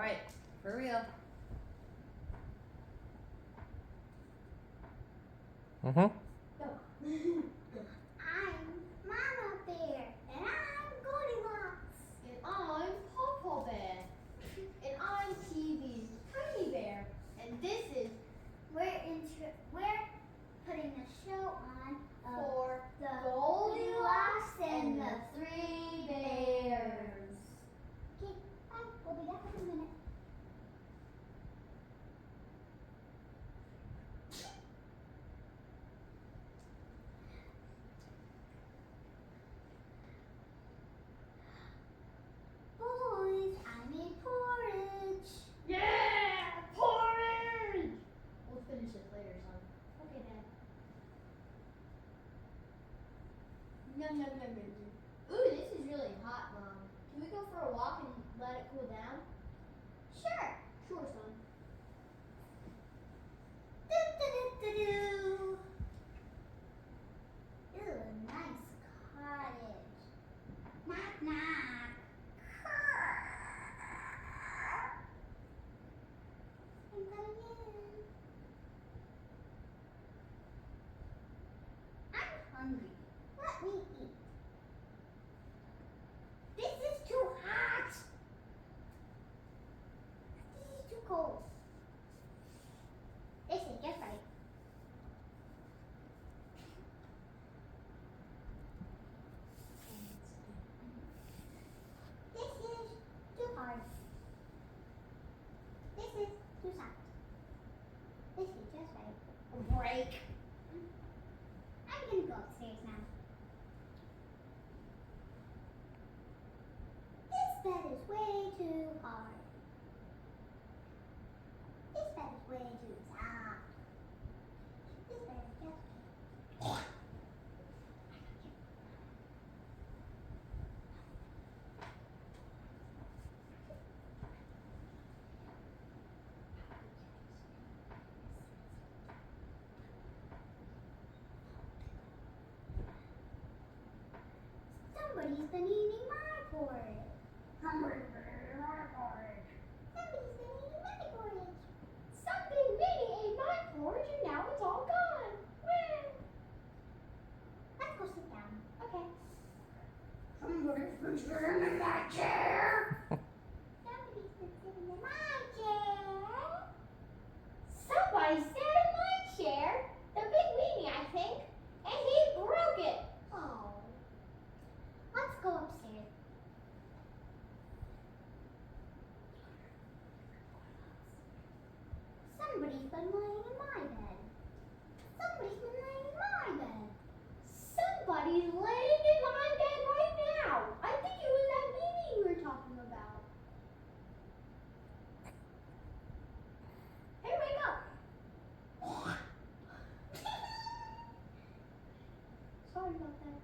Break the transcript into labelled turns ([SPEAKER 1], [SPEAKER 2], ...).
[SPEAKER 1] Alright, for real.
[SPEAKER 2] Mm-hmm.
[SPEAKER 3] I'm Mama Bear, and I'm Goldilocks.
[SPEAKER 4] And I'm Pawpaw Bear. And I'm TV's Tiny Bear. And this is
[SPEAKER 3] We're putting a show on
[SPEAKER 4] for
[SPEAKER 3] the
[SPEAKER 4] Goldilocks and the Three Bears.
[SPEAKER 3] Okay, bye. We'll be back in a minute. Boys, I made porridge.
[SPEAKER 4] Yeah! Porridge! We'll finish it later, son.
[SPEAKER 3] Okay, Dad.
[SPEAKER 4] Yum, yum, yum, yum, yum. Ooh, this is really hot, Mom. Can we go for a walk and let it cool down?
[SPEAKER 3] Sure.
[SPEAKER 4] Sure, son.
[SPEAKER 3] Do-do-do-do-do. Ooh, nice cottage. Knock, knock. I'm coming in. I'm hungry. Let me eat. This is too hot. This is too cold. This is just right. This is too hard. This is too soft. This is just right. A break. I'm gonna go upstairs now. This bed is way too hard. This bed is way too soft. This bed is just right. Somebody's been eating my porridge. Somebody's been eating my porridge. Somebody's been eating my porridge.
[SPEAKER 4] Something mini ate my porridge and now it's all gone. Where?
[SPEAKER 3] Let's go sit down.
[SPEAKER 4] Okay.
[SPEAKER 3] Somebody's been sitting in my chair. Somebody's been sitting in my chair.
[SPEAKER 4] Somebody sat in my chair, the big weenie, I think, and he broke it.
[SPEAKER 3] Oh. Let's go upstairs. Somebody's been laying in my bed. Somebody's been laying in my bed.
[SPEAKER 4] Somebody's laying in my bed right now. I think it was that weenie we were talking about. Hey, wake up. Sorry about that.